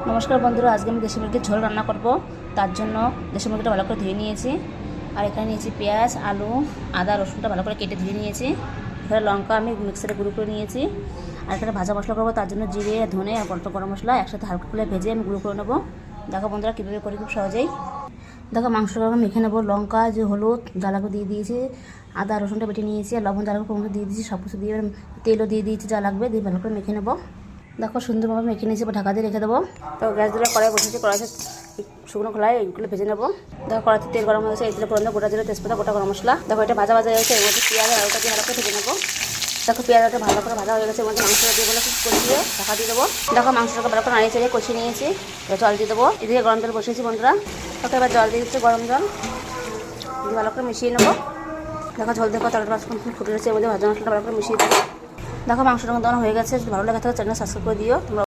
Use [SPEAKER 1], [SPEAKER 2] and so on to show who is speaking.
[SPEAKER 1] নমস্কার বন্ধুরা, আজকে আমি দেশি মুরগির ঝোল রান্না করব। তার জন্য দেশি মুরগিটা ভালো করে ধুয়ে নিয়েছি। আর এখানে নিয়েছি পেঁয়াজ, আলু, আদা, রসুনটা ভালো করে কেটে ধুয়ে নিয়েছি। এখানে লঙ্কা আমি মিক্সারে গুঁড়ো করে নিয়েছি। আর এখানে ভাজা মশলা করবো, তার জন্য জিরে, ধনে আর গোটা গরম মশলা একসাথে হালকা করে ভেজে আমি গুঁড়ো করে নেবো। দেখো বন্ধুরা কীভাবে করি খুব সহজেই। দেখো মাংসটা আমি মেখে নেবো। লঙ্কা, যে হলুদ, জ্বালাগুলো দিয়ে দিয়েছি, আদা রসুনটা বেটে নিয়েছি, আর লবণ জ্বালাগুলো পরিমাণ দিয়ে দিয়েছি, সব কিছু দিয়ে তেলও দিয়ে দিয়েছি যা লাগবে, দিয়ে ভালো করে মেখে নেবো। দেখো সুন্দরভাবে মেখে নিয়েছি, ঢাকা দিয়ে রেখে দেবো। তো গ্যাস দিলে কড়াই বসেছি, কড়াইতে শুকনো খোলায় এইগুলো ভেজে নেবো। দেখো কড়াইতে তেল গরম হয়েছে, এই তেলে পড়ে গোটা জিরে, তেজপাতা, গোটা গরম মশলা। দেখো এটা ভাজা ভাজা হয়েছে, এর মধ্যে পেঁয়াজ আর আলুটা দিয়ে ভালো করে ভেজে নেবো। দেখো পেঁয়াজটা ভালো করে ভাজা হয়ে গেছে, এর মধ্যে মাংসটা দিয়ে বলে কষিয়ে ঢাকা দিয়ে দেবো। দেখো মাংসটাকে ভালো করে নাড়িয়ে চেড়ে কষিয়ে নিয়েছি। এবার জল দিয়ে দেবো। এদিকে গরম জল বসিয়েছি বন্ধুরা। ওকে এবার জল দিয়ে দিচ্ছি, গরম জল দিয়ে ভালো করে মিশিয়ে নেবো। দেখো ঝোল দেখো তরকারি ফুটে রয়েছে, এর মধ্যে ভাজা মশলাটা ভালো করে মিশিয়ে দেবো। দেখো মাংসটা মতো হয়ে গেছে। যদি ভালো লাগে থাকে চ্যানেল সাবস্ক্রাইব করে দিও তোমরা।